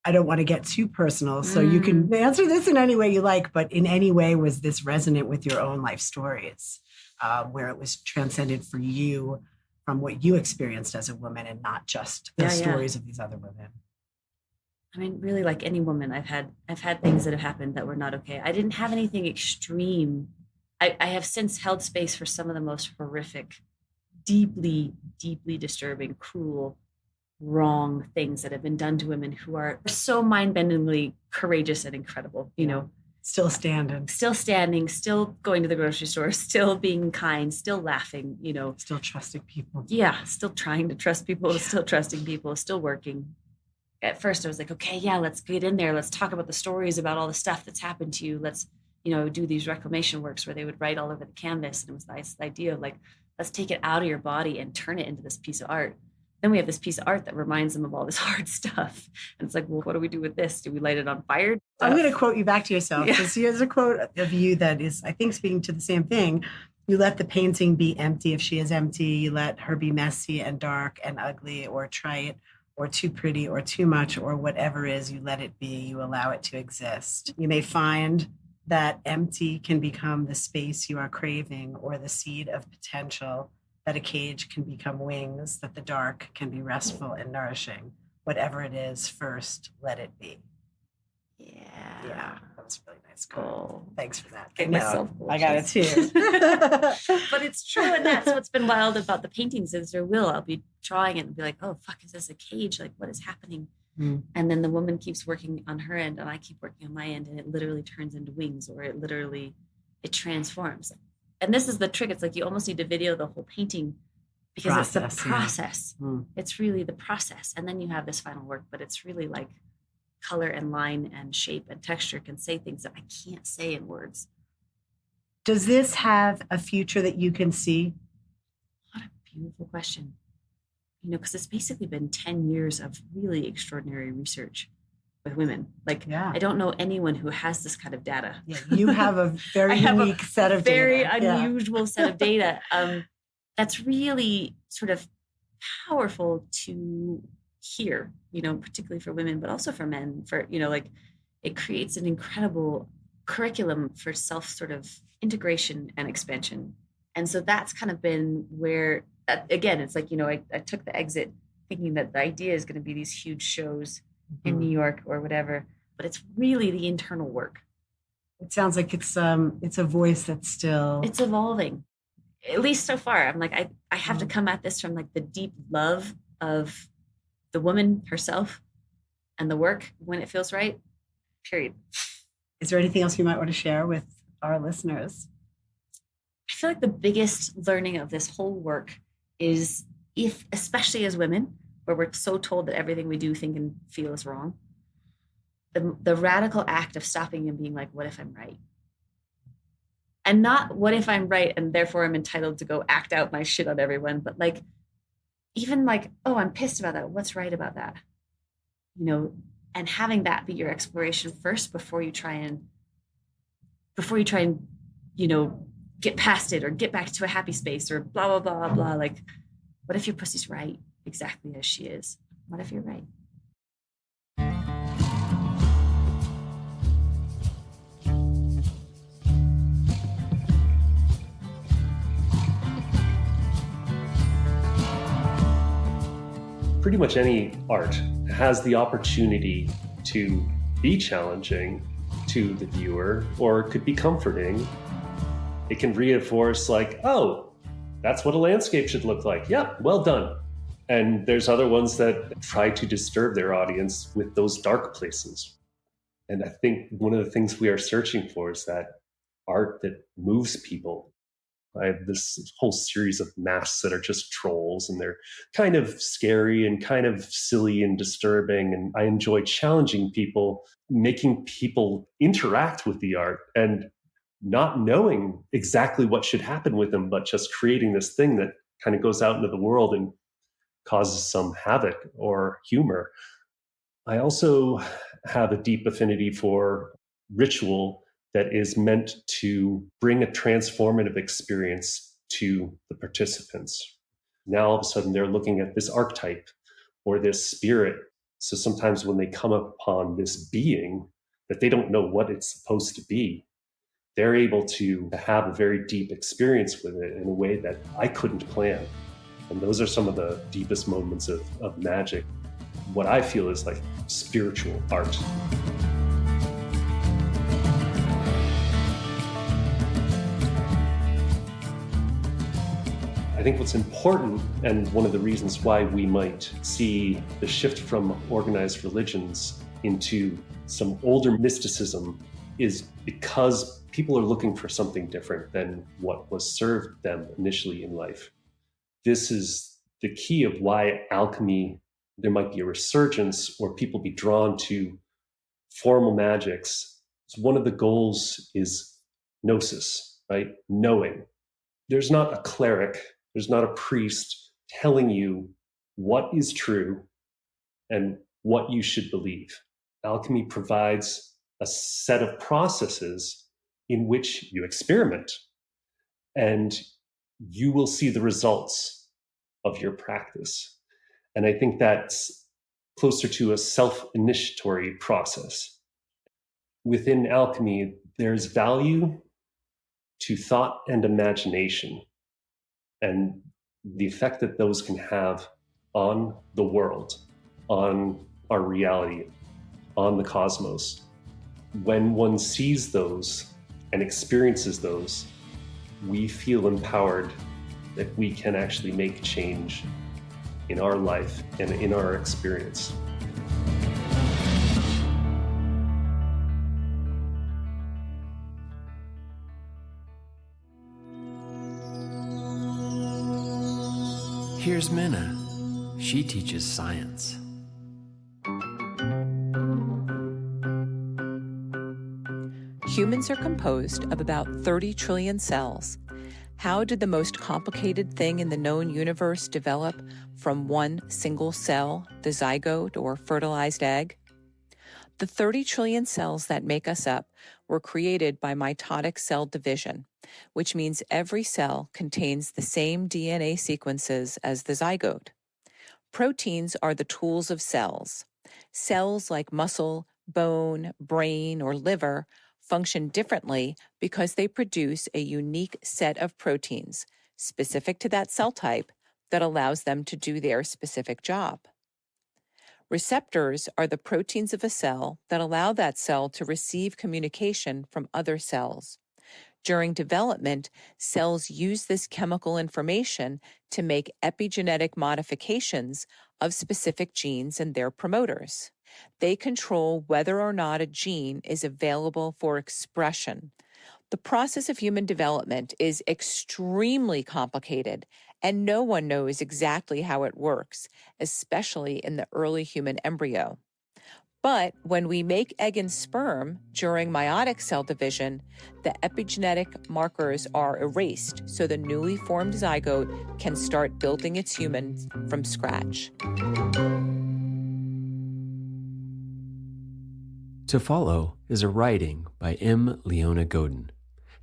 I don't want to get too personal, so you can answer this in any way you like, but in any way was this resonant with your own life stories? Where it was transcended for you from what you experienced as a woman and not just the stories of these other women. I mean, really, like any woman, I've had things that have happened that were not okay. I didn't have anything extreme. I have since held space for some of the most horrific, deeply, deeply disturbing, cruel, wrong things that have been done to women who are so mind-bendingly courageous and incredible, Still standing, still going to the grocery store, still being kind, still laughing, Still trusting people. Yeah, still trying to trust people, still trusting people, still working. At first I was like, okay, let's get in there. Let's talk about the stories about all the stuff that's happened to you. Let's, do these reclamation works where they would write all over the canvas. And it was this idea of like, let's take it out of your body and turn it into this piece of art. Then we have this piece of art that reminds them of all this hard stuff. And it's like, well, what do we do with this? Do we light it on fire? I'm going to quote you back to yourself. Because here's a quote of you that is, I think, speaking to the same thing. You let the painting be empty if she is empty. You let her be messy and dark and ugly or trite or too pretty or too much or whatever is. You let it be. You allow it to exist. You may find that empty can become the space you are craving or the seed of potential. That a cage can become wings, that the dark can be restful and nourishing. Whatever it is, first, let it be. Yeah, that's a really nice quote. Thanks for that. I got it too. But it's true, and that's what's been wild about the paintings is I'll be drawing it and be like, oh, fuck, is this a cage? Like, what is happening? And then the woman keeps working on her end, and I keep working on my end, and it literally turns into wings, or it transforms. And this is the trick. It's like you almost need to video the whole painting because it's the process. It's really the process. And then you have this final work, but it's really like color and line and shape and texture can say things that I can't say in words. Does this have a future that you can see? What a beautiful question. Because it's basically been 10 years of really extraordinary research with women. I don't know anyone who has this kind of data. Yeah, you have a very unique set of very data. Unusual set of data. That's really sort of powerful to hear, particularly for women, but also for men, it creates an incredible curriculum for self sort of integration and expansion. And so that's kind of been where, again, it's like, I took the exit thinking that the idea is going to be these huge shows in New York or whatever, but it's really the internal work. It sounds like it's a voice that's still It's evolving, at least so far. I'm like, I have to come at this from like the deep love of the woman herself and the work when it feels right, period. Is there anything else you might want to share with our listeners? I feel like the biggest learning of this whole work is, if, especially as women, where we're so told that everything we do, think, and feel is wrong, the radical act of stopping and being like, what if I'm right? And not what if I'm right and therefore I'm entitled to go act out my shit on everyone, but like, even like, oh, I'm pissed about that. What's right about that? You know, and having that be your exploration first before you try and, you know, get past it or get back to a happy space or blah, blah, blah, blah. Like, what if your pussy's right exactly as she is? What if you're right? Pretty much any art has the opportunity to be challenging to the viewer, or it could be comforting. It can reinforce like, oh, that's what a landscape should look like. Yeah, well done. And there's other ones that try to disturb their audience with those dark places. And I think one of the things we are searching for is that art that moves people. I have this whole series of masks that are just trolls, and they're kind of scary and kind of silly and disturbing. And I enjoy challenging people, making people interact with the art and not knowing exactly what should happen with them, but just creating this thing that kind of goes out into the world and causes some havoc or humor. I also have a deep affinity for ritual that is meant to bring a transformative experience to the participants. Now, all of a sudden, they're looking at this archetype or this spirit. So sometimes when they come upon this being that they don't know what it's supposed to be, they're able to have a very deep experience with it in a way that I couldn't plan. And those are some of the deepest moments of magic. What I feel is like spiritual art. I think what's important, and one of the reasons why we might see the shift from organized religions into some older mysticism, is because people are looking for something different than what was served them initially in life. This is the key of why alchemy, there might be a resurgence or people be drawn to formal magics. So one of the goals is gnosis, right? Knowing. There's not a cleric, there's not a priest telling you what is true and what you should believe. Alchemy provides a set of processes in which you experiment, and you will see the results of your practice. And I think that's closer to a self-initiatory process. Within alchemy, there's value to thought and imagination, and the effect that those can have on the world, on our reality, on the cosmos. When one sees those and experiences those, we feel empowered that we can actually make change in our life and in our experience. Here's Minna. She teaches science. Humans are composed of about 30 trillion cells. How did the most complicated thing in the known universe develop from one single cell, the zygote or fertilized egg? The 30 trillion cells that make us up were created by mitotic cell division, which means every cell contains the same DNA sequences as the zygote. Proteins are the tools of cells. Cells like muscle, bone, brain, or liver function differently because they produce a unique set of proteins specific to that cell type that allows them to do their specific job. Receptors are the proteins of a cell that allow that cell to receive communication from other cells. During development, cells use this chemical information to make epigenetic modifications of specific genes and their promoters. They control whether or not a gene is available for expression. The process of human development is extremely complicated, and no one knows exactly how it works, especially in the early human embryo. But when we make egg and sperm during meiotic cell division, the epigenetic markers are erased so the newly formed zygote can start building its humans from scratch. To follow is a writing by M. Leona Godin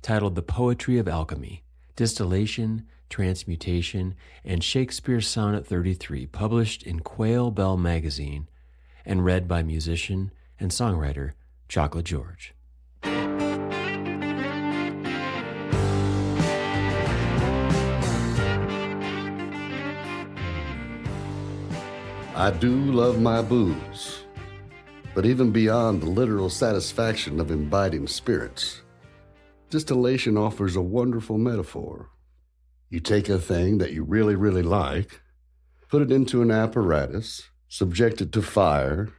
titled The Poetry of Alchemy, Distillation, Transmutation, and Shakespeare's Sonnet 33, published in Quail Bell magazine and read by musician and songwriter Chocolate George. I do love my booze, but even beyond the literal satisfaction of imbibing spirits, distillation offers a wonderful metaphor. You take a thing that you really, really like, put it into an apparatus, subject it to fire,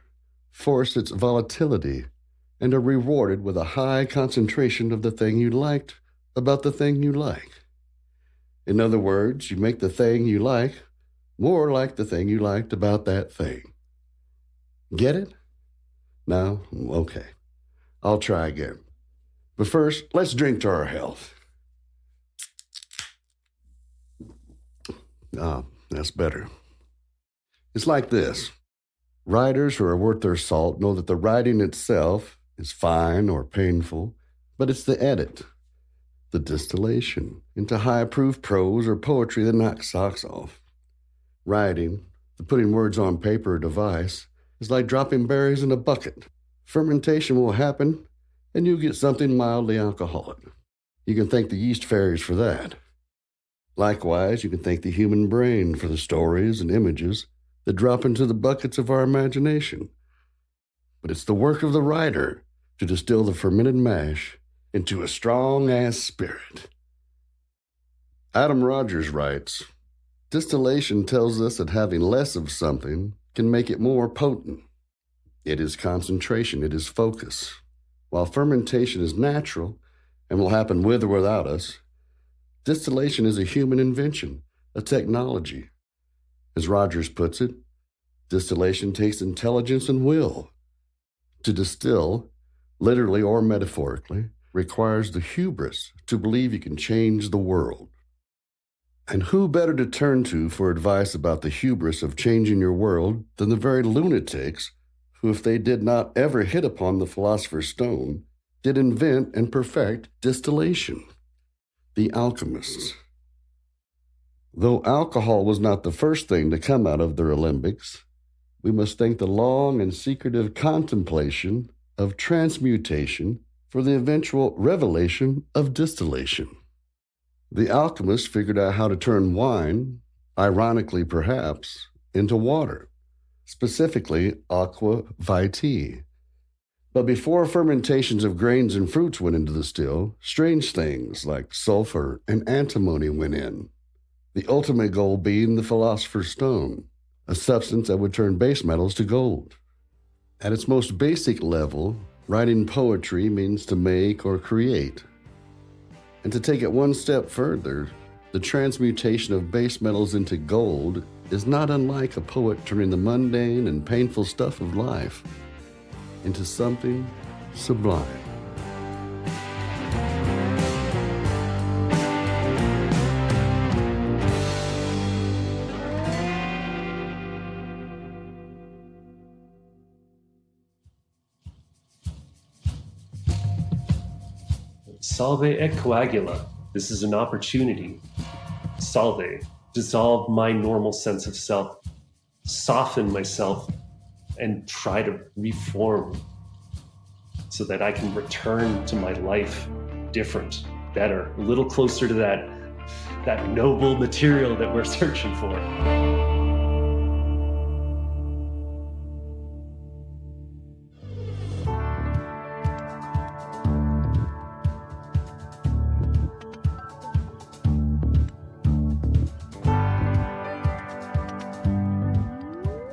force its volatility, and are rewarded with a high concentration of the thing you liked about the thing you like. In other words, you make the thing you like more like the thing you liked about that thing. Get it? No? Okay. I'll try again. But first, let's drink to our health. Ah, that's better. It's like this. Writers who are worth their salt know that the writing itself is fine or painful, but it's the edit, the distillation into high-proof prose or poetry that knocks socks off. Writing, the putting words on paper or device, is like dropping berries in a bucket. Fermentation will happen, and you get something mildly alcoholic. You can thank the yeast fairies for that. Likewise, you can thank the human brain for the stories and images that drop into the buckets of our imagination. But it's the work of the writer to distill the fermented mash into a strong-ass spirit. Adam Rogers writes, distillation tells us that having less of something can make it more potent. It is concentration, it is focus. While fermentation is natural and will happen with or without us, distillation is a human invention, a technology. As Rogers puts it, distillation takes intelligence and will. To distill, literally or metaphorically, requires the hubris to believe you can change the world. And who better to turn to for advice about the hubris of changing your world than the very lunatics who, if they did not ever hit upon the philosopher's stone, did invent and perfect distillation? The alchemists. Though alcohol was not the first thing to come out of their alembics, we must thank the long and secretive contemplation of transmutation for the eventual revelation of distillation. The alchemists figured out how to turn wine, ironically perhaps, into water, specifically aqua vitae. But before fermentations of grains and fruits went into the still, strange things like sulfur and antimony went in. The ultimate goal being the philosopher's stone, a substance that would turn base metals to gold. At its most basic level, writing poetry means to make or create. And to take it one step further, the transmutation of base metals into gold is not unlike a poet turning the mundane and painful stuff of life into something sublime. Salve et coagula. This is an opportunity. Salve. Dissolve my normal sense of self. Soften myself and try to reform so that I can return to my life different, better, a little closer to that that noble material that we're searching for.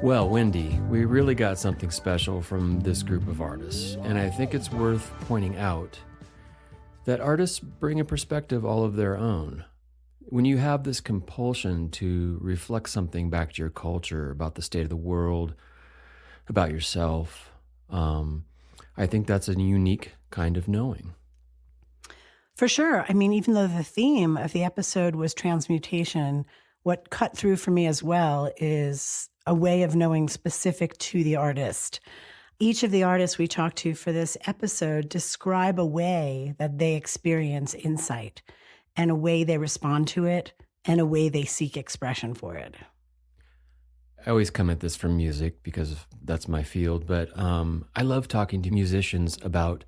Well, Wendy, we really got something special from this group of artists, and I think it's worth pointing out that artists bring a perspective all of their own. When you have this compulsion to reflect something back to your culture about the state of the world, about yourself, I think that's a unique kind of knowing. For sure. I mean, even though the theme of the episode was transmutation, what cut through for me as well is a way of knowing specific to the artist. Each of the artists we talked to for this episode describe a way that they experience insight and a way they respond to it and a way they seek expression for it. I always come at this from music because that's my field, but I love talking to musicians about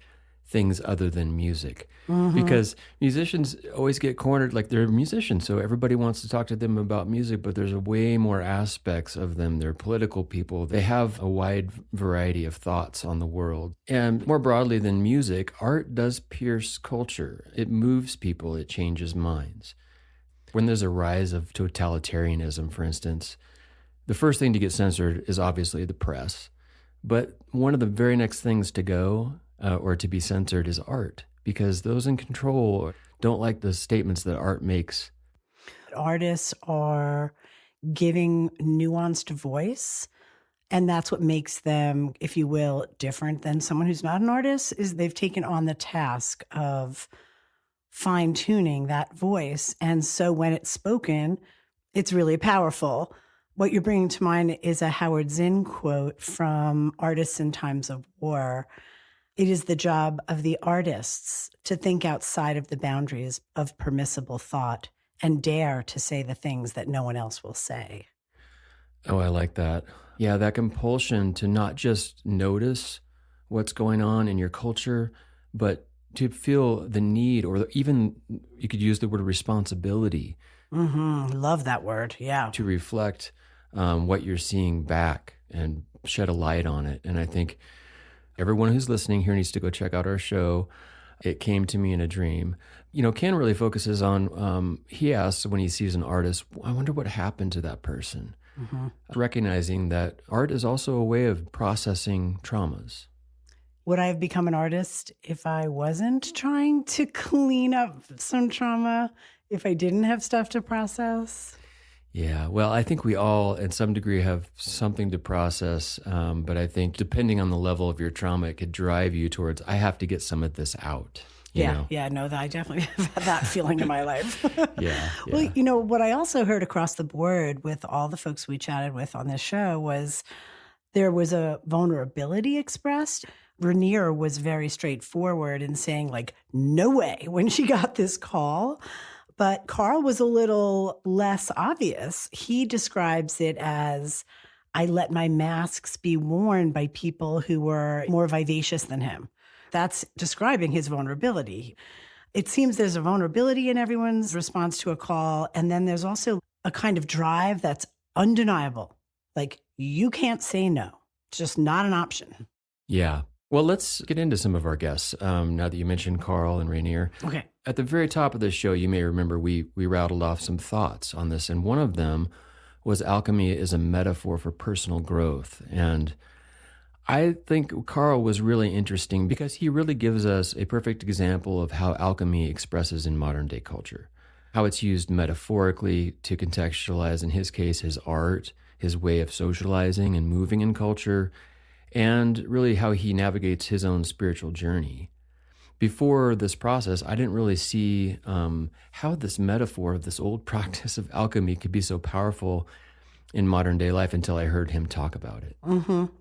things other than music, because musicians always get cornered like they're musicians, so everybody wants to talk to them about music, but there's way more aspects of them. They're political people. They have a wide variety of thoughts on the world. And more broadly than music, art does pierce culture. It moves people. It changes minds. When there's a rise of totalitarianism, for instance, the first thing to get censored is obviously the press. But one of the very next things to go or to be censored is art, because those in control don't like the statements that art makes. Artists are giving nuanced voice, and that's what makes them, if you will, different than someone who's not an artist, is they've taken on the task of fine-tuning that voice. And so when it's spoken, it's really powerful. What you're bringing to mind is a Howard Zinn quote from Artists in Times of War. It is the job of the artists to think outside of the boundaries of permissible thought and dare to say the things that no one else will say. Oh, I like that. Yeah, that compulsion to not just notice what's going on in your culture, but to feel the need, or even you could use the word responsibility. Love that word, yeah. To reflect what you're seeing back and shed a light on it. And I think everyone who's listening here needs to go check out our show, It Came to Me in a Dream. You know, Ken really focuses on, he asks when he sees an artist, I wonder what happened to that person. Recognizing that art is also a way of processing traumas. Would I have become an artist if I wasn't trying to clean up some trauma, if I didn't have stuff to process? Yeah, well, I think we all, at some degree, have something to process. But I think depending on the level of your trauma, it could drive you towards, I have to get some of this out. Yeah, I definitely have had that feeling in my life. Yeah. Well, you know, what I also heard across the board with all the folks we chatted with on this show was there was a vulnerability expressed. Ranier was very straightforward in saying, like, no way when she got this call. But Carl was a little less obvious. He describes it as, I let my masks be worn by people who were more vivacious than him. That's describing his vulnerability. It seems there's a vulnerability in everyone's response to a call. And then there's also a kind of drive that's undeniable. Like, you can't say no. It's just not an option. Yeah. Well, let's get into some of our guests. Now that you mentioned Carl and Ranier. Okay. At the very top of the show, you may remember we rattled off some thoughts on this. And one of them was alchemy is a metaphor for personal growth. And I think Carl was really interesting because he really gives us a perfect example of how alchemy expresses in modern day culture, how it's used metaphorically to contextualize, in his case, his art, his way of socializing and moving in culture, and really how he navigates his own spiritual journey. Before this process, I didn't really see how this metaphor of this old practice of alchemy could be so powerful in modern day life until I heard him talk about it.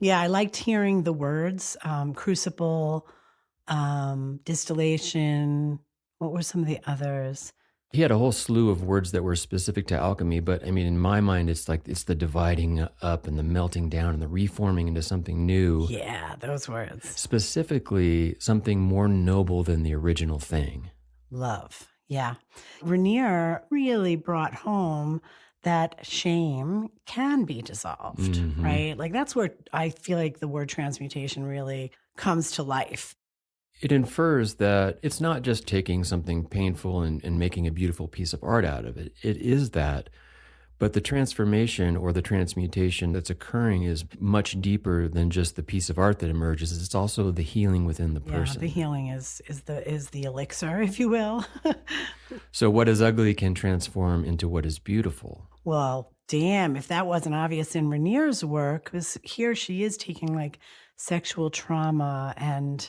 Yeah, I liked hearing the words, crucible, distillation. What were some of the others? He had a whole slew of words that were specific to alchemy, but I mean, in my mind, it's like it's the dividing up and the melting down and the reforming into something new. Yeah, those words. Specifically, something more noble than the original thing. Love. Yeah. Ranier really brought home that shame can be dissolved, right? Like that's where I feel like the word transmutation really comes to life. It infers that it's not just taking something painful and making a beautiful piece of art out of it. It is that. But the transformation or the transmutation that's occurring is much deeper than just the piece of art that emerges. It's also the healing within the person. Yeah, the healing is the elixir, if you will. So what is ugly can transform into what is beautiful. Well, damn, if that wasn't obvious in Ranier's work, because here she is taking like sexual trauma and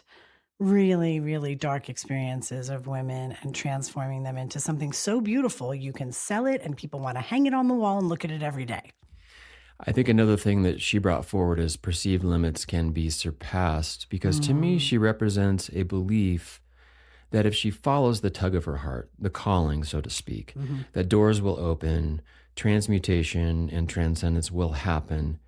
really, really dark experiences of women and transforming them into something so beautiful you can sell it and people want to hang it on the wall and look at it every day. I think another thing that she brought forward is perceived limits can be surpassed, because to me, she represents a belief that if she follows the tug of her heart, the calling, so to speak, that doors will open, transmutation and transcendence will happen.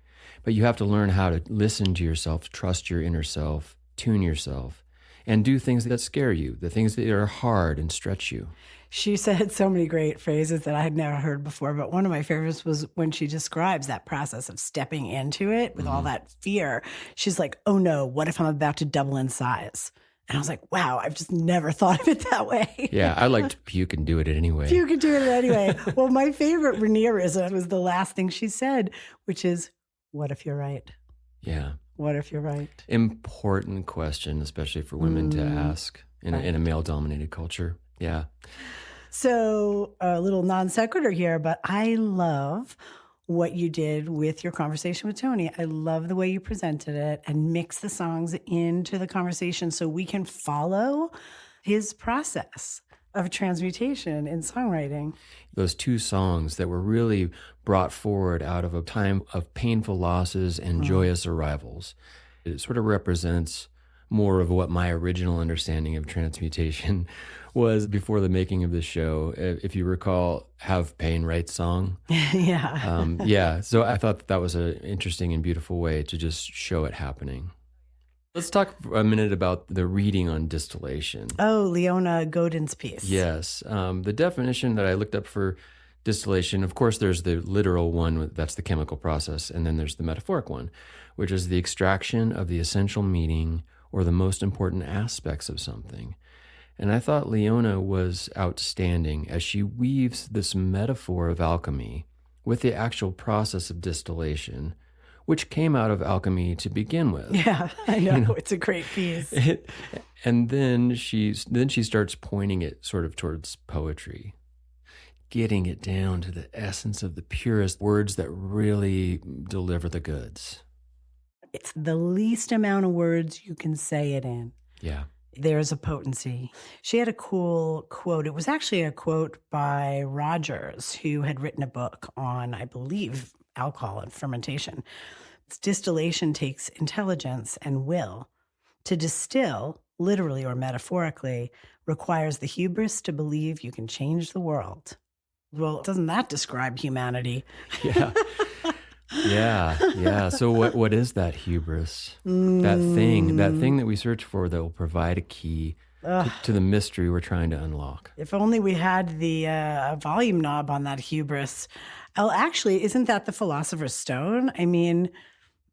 But you have to learn how to listen to yourself, trust your inner self, tune yourself, and do things that scare you, the things that are hard and stretch you. She said so many great phrases that I had never heard before, but one of my favorites was when she describes that process of stepping into it with all that fear. She's like, oh no, what if I'm about to double in size? And I was like, wow, I've just never thought of it that way. Yeah, I like to puke and do it anyway. Puke and do it anyway. Well, my favorite Ranierism was the last thing she said, which is, what if you're right? Yeah. What if you're right? Important question, especially for women to ask in a male-dominated culture. Yeah. So a little non sequitur here, but I love what you did with your conversation with Tony. I love the way you presented it and mix the songs into the conversation so we can follow his process of transmutation in songwriting. Those two songs that were really brought forward out of a time of painful losses and joyous arrivals. It sort of represents more of what my original understanding of transmutation was before the making of this show. If you recall, Have Pain Right song. Yeah. So I thought that was an interesting and beautiful way to just show it happening. Let's talk for a minute about the reading on distillation. Oh, Leona Godin's piece. Yes. The definition that I looked up for distillation, of course, there's the literal one, that's the chemical process, and then there's the metaphoric one, which is the extraction of the essential meaning or the most important aspects of something. And I thought Leona was outstanding as she weaves this metaphor of alchemy with the actual process of distillation, which came out of alchemy to begin with. Yeah, I know. It's a great piece. And then she starts pointing it sort of towards poetry, getting it down to the essence of the purest words that really deliver the goods. It's the least amount of words you can say it in. Yeah. There's a potency. She had a cool quote. It was actually a quote by Rogers, who had written a book on, I believe, alcohol and fermentation. Distillation takes intelligence and will. To distill, literally or metaphorically, requires the hubris to believe you can change the world. Well, doesn't that describe humanity? Yeah. Yeah. So what is that hubris? That thing that we search for that will provide a key to the mystery we're trying to unlock. If only we had the volume knob on that hubris. Oh, actually, isn't that the philosopher's stone? I mean,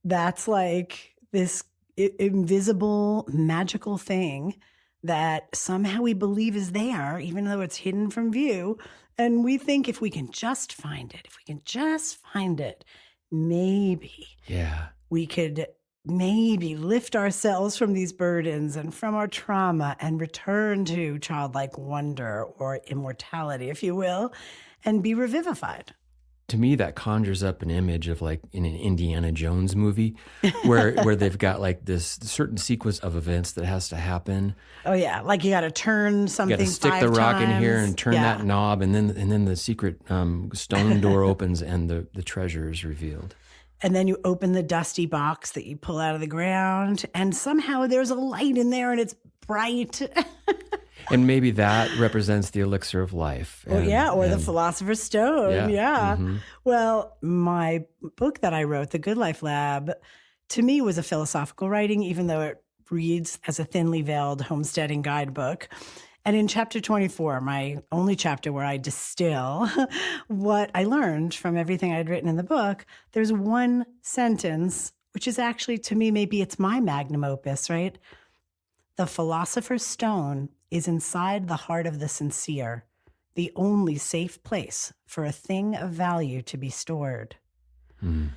that's like this invisible, magical thing that somehow we believe is there, even though it's hidden from view. And we think if we can just find it, maybe we could maybe lift ourselves from these burdens and from our trauma and return to childlike wonder or immortality, if you will, and be revivified. To me, that conjures up an image of like in an Indiana Jones movie where they've got like this certain sequence of events that has to happen. Oh yeah, like you got to turn something. You got to stick the rock in here and turn that knob, and then the secret stone door opens and the treasure is revealed. And then you open the dusty box that you pull out of the ground, and somehow there's a light in there, and it's bright. And maybe that represents the elixir of life. Or the philosopher's stone. Yeah. Mm-hmm. Well, my book that I wrote, The Good Life Lab, to me was a philosophical writing, even though it reads as a thinly veiled homesteading guidebook. And in chapter 24, my only chapter where I distill what I learned from everything I'd written in the book, there's one sentence, which is actually, to me, maybe it's my magnum opus, right? The philosopher's stone is inside the heart of the sincere, the only safe place for a thing of value to be stored. Mm.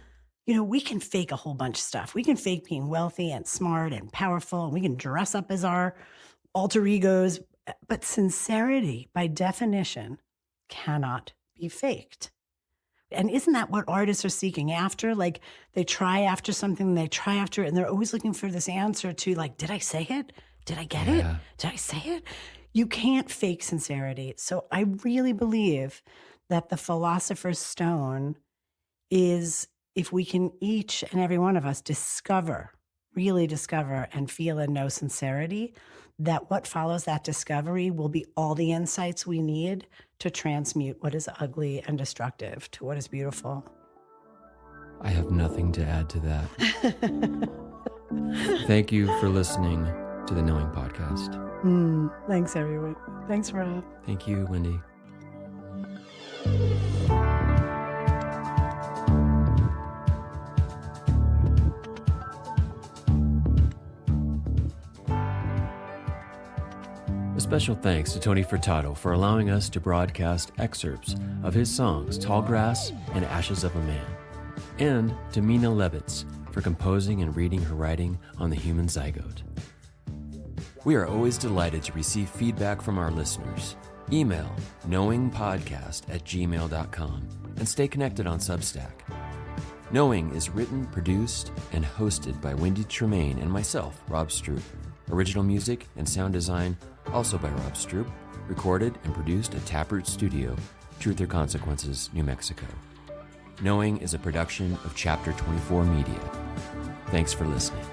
You know, we can fake a whole bunch of stuff. We can fake being wealthy and smart and powerful, and we can dress up as our alter egos. But sincerity, by definition, cannot be faked. And isn't that what artists are seeking after? Like, they try after something, they try after it, and they're always looking for this answer to, like, did I say it? Did I get it? Did I say it? You can't fake sincerity. So I really believe that the philosopher's stone is, if we can each and every one of us really discover and feel and know sincerity, that what follows that discovery will be all the insights we need to transmute what is ugly and destructive to what is beautiful. I have nothing to add to that. Thank you for listening to the Knowing Podcast. Thanks, everyone. Thanks, Rob. Thank you, Wendy. A special thanks to Tony Furtado for allowing us to broadcast excerpts of his songs Tall Grass and Ashes of a Man, and to Mina Levitz for composing and reading her writing on the human zygote. We are always delighted to receive feedback from our listeners. Email knowingpodcast@gmail.com and stay connected on Substack. Knowing is written, produced, and hosted by Wendy Tremaine and myself, Rob Stroop. Original music and sound design also by Rob Stroop. Recorded and produced at Taproot Studio, Truth or Consequences, New Mexico. Knowing is a production of Chapter 24 Media. Thanks for listening.